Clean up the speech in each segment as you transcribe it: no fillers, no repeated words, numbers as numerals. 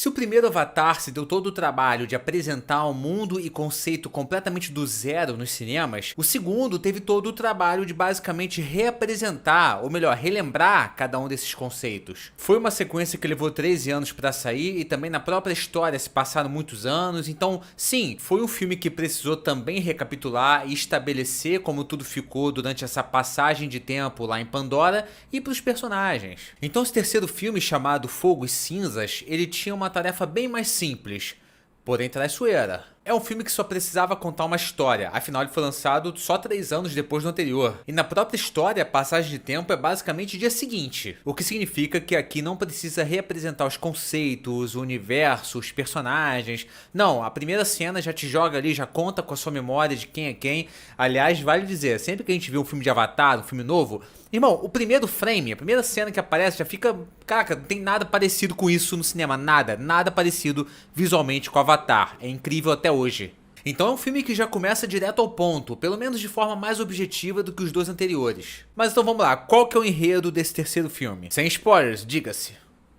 Se o primeiro Avatar se deu todo o trabalho de apresentar um mundo e conceito completamente do zero nos cinemas, o segundo teve todo o trabalho de basicamente reapresentar, ou melhor, relembrar cada um desses conceitos. Foi uma sequência que levou 13 anos para sair e também na própria história se passaram muitos anos, então sim, foi um filme que precisou também recapitular e estabelecer como tudo ficou durante essa passagem de tempo lá em Pandora e para os personagens. Então esse terceiro filme, chamado Fogo e Cinzas, ele tinha uma tarefa bem mais simples, porém traiçoeira. É um filme que só precisava contar uma história, afinal ele foi lançado só 3 anos depois do anterior. E na própria história, a passagem de tempo é basicamente o dia seguinte. O que significa que aqui não precisa reapresentar os conceitos, o universo, os personagens. Não, a primeira cena já te joga ali, já conta com a sua memória de quem é quem. Aliás, vale dizer, sempre que a gente vê um filme de Avatar, um filme novo, irmão, o primeiro frame, a primeira cena que aparece já fica... Caraca, não tem nada parecido com isso no cinema, nada parecido visualmente com Avatar. É incrível até hoje. Então é um filme que já começa direto ao ponto, pelo menos de forma mais objetiva do que os dois anteriores. Mas então vamos lá, qual que é o enredo desse terceiro filme? Sem spoilers, diga-se.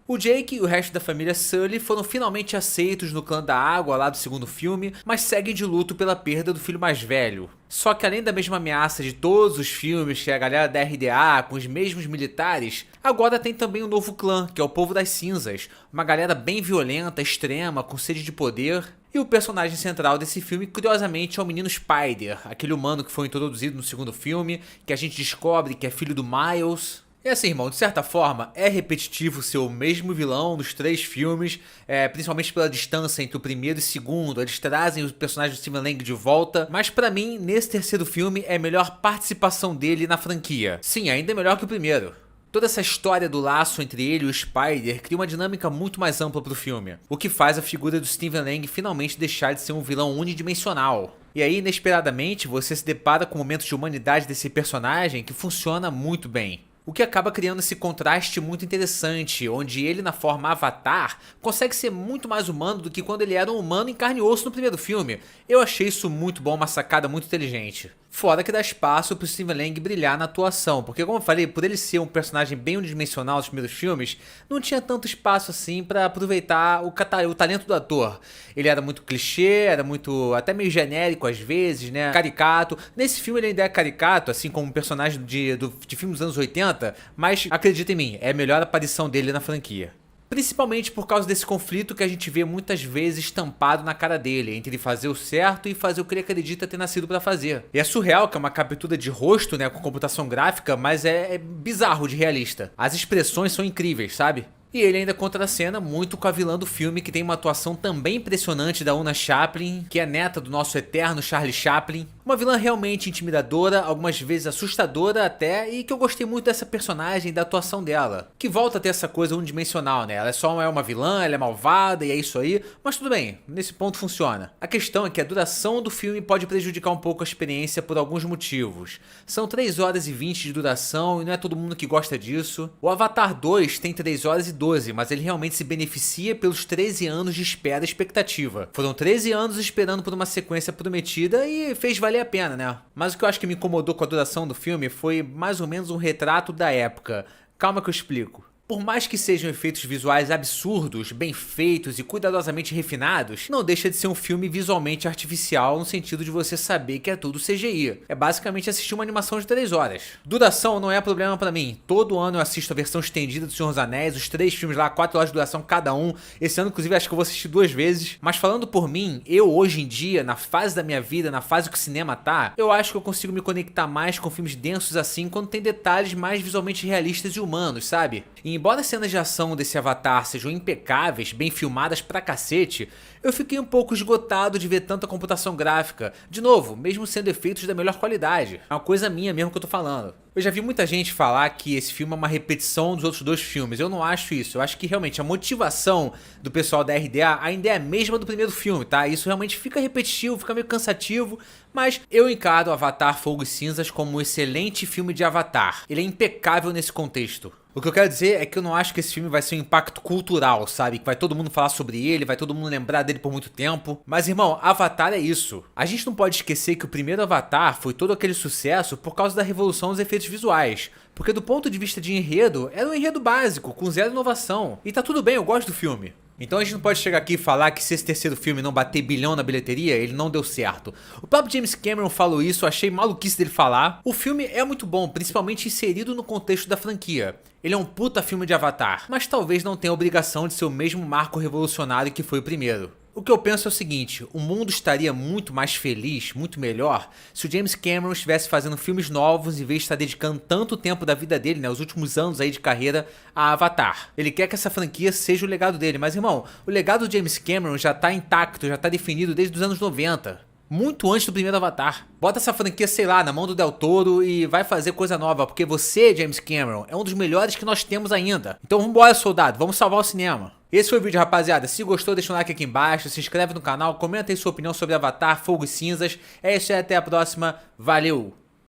O Jake e o resto da família Sully foram finalmente aceitos no clã da água lá do segundo filme, mas seguem de luto pela perda do filho mais velho. Só que além da mesma ameaça de todos os filmes, que é a galera da RDA com os mesmos militares, agora tem também um novo clã, que é o Povo das Cinzas, uma galera bem violenta, extrema, com sede de poder. E o personagem central desse filme, curiosamente, é o menino Spider, aquele humano que foi introduzido no segundo filme, que a gente descobre que é filho do Miles. E assim, irmão, de certa forma, é repetitivo ser o mesmo vilão nos 3 filmes, principalmente pela distância entre o primeiro e o segundo. Eles trazem o personagem do Stephen Lang de volta, mas pra mim, nesse terceiro filme, é a melhor participação dele na franquia. Sim, ainda é melhor que o primeiro. Toda essa história do laço entre ele e o Spider cria uma dinâmica muito mais ampla pro filme, o que faz a figura do Stephen Lang finalmente deixar de ser um vilão unidimensional. E aí, inesperadamente, você se depara com momentos de humanidade desse personagem que funciona muito bem. O que acaba criando esse contraste muito interessante, onde ele na forma Avatar consegue ser muito mais humano do que quando ele era um humano em carne e osso no primeiro filme. Eu achei isso muito bom, uma sacada muito inteligente. Fora que dá espaço pro Stephen Lang brilhar na atuação, porque como eu falei, por ele ser um personagem bem unidimensional nos primeiros filmes, não tinha tanto espaço assim pra aproveitar o talento do ator. Ele era muito clichê, era muito até meio genérico às vezes, né, caricato. Nesse filme ele ainda é caricato, assim como um personagem de filmes dos anos 80, mas acredita em mim, é a melhor aparição dele na franquia. Principalmente por causa desse conflito que a gente vê muitas vezes estampado na cara dele, entre fazer o certo e fazer o que ele acredita ter nascido pra fazer. E é surreal que é uma captura de rosto, né, com computação gráfica, mas é bizarro de realista. As expressões são incríveis, sabe? E ele ainda contracena muito com a vilã do filme, que tem uma atuação também impressionante da Oona Chaplin, que é neta do nosso eterno Charlie Chaplin. Uma vilã realmente intimidadora, algumas vezes assustadora até, e que eu gostei muito dessa personagem e da atuação dela. Que volta a ter essa coisa unidimensional, né? Ela é uma vilã, ela é malvada e é isso aí, mas tudo bem, nesse ponto funciona. A questão é que a duração do filme pode prejudicar um pouco a experiência por alguns motivos. São 3 horas e 20 de duração e não é todo mundo que gosta disso. O Avatar 2 tem 3 horas e 12, mas ele realmente se beneficia pelos 13 anos de espera e expectativa. Foram 13 anos esperando por uma sequência prometida e fez valer a pena, né? Mas o que eu acho que me incomodou com a duração do filme foi mais ou menos um retrato da época. Calma que eu explico. Por mais que sejam efeitos visuais absurdos, bem feitos e cuidadosamente refinados, não deixa de ser um filme visualmente artificial no sentido de você saber que é tudo CGI. É basicamente assistir uma animação de 3 horas. Duração não é problema pra mim. Todo ano eu assisto a versão estendida do Senhor dos Anéis, os 3 filmes lá, 4 horas de duração cada um. Esse ano, inclusive, acho que eu vou assistir 2 vezes. Mas falando por mim, eu hoje em dia, na fase da minha vida, na fase que o cinema tá, eu acho que eu consigo me conectar mais com filmes densos assim quando tem detalhes mais visualmente realistas e humanos, sabe? E embora as cenas de ação desse Avatar sejam impecáveis, bem filmadas pra cacete, eu fiquei um pouco esgotado de ver tanta computação gráfica. De novo, mesmo sendo efeitos da melhor qualidade. É uma coisa minha mesmo que eu tô falando. Eu já vi muita gente falar que esse filme é uma repetição dos outros 2 filmes. Eu não acho isso. Eu acho que realmente a motivação do pessoal da RDA ainda é a mesma do primeiro filme, tá? Isso realmente fica repetitivo, fica meio cansativo, mas eu encaro Avatar Fogo e Cinzas como um excelente filme de Avatar. Ele é impecável nesse contexto. O que eu quero dizer é que eu não acho que esse filme vai ser um impacto cultural, sabe? Que vai todo mundo falar sobre ele, vai todo mundo lembrar dele por muito tempo. Mas, irmão, Avatar é isso. A gente não pode esquecer que o primeiro Avatar foi todo aquele sucesso por causa da revolução dos efeitos visuais. Porque do ponto de vista de enredo, era um enredo básico, com zero inovação. E tá tudo bem, eu gosto do filme. Então a gente não pode chegar aqui e falar que se esse terceiro filme não bater bilhão na bilheteria, ele não deu certo. O próprio James Cameron falou isso, eu achei maluquice dele falar. O filme é muito bom, principalmente inserido no contexto da franquia. Ele é um puta filme de Avatar, mas talvez não tenha a obrigação de ser o mesmo marco revolucionário que foi o primeiro. O que eu penso é o seguinte, o mundo estaria muito mais feliz, muito melhor, se o James Cameron estivesse fazendo filmes novos em vez de estar dedicando tanto tempo da vida dele, né, os últimos anos aí de carreira, a Avatar. Ele quer que essa franquia seja o legado dele, mas irmão, o legado do James Cameron já tá intacto, já tá definido desde os anos 90. Muito antes do primeiro Avatar. Bota essa franquia, sei lá, na mão do Del Toro e vai fazer coisa nova, porque você, James Cameron, é um dos melhores que nós temos ainda. Então vambora, soldado, vamos salvar o cinema. Esse foi o vídeo, rapaziada. Se gostou, deixa um like aqui embaixo, se inscreve no canal, comenta aí sua opinião sobre Avatar, Fogo e Cinzas. É isso aí, até a próxima. Valeu!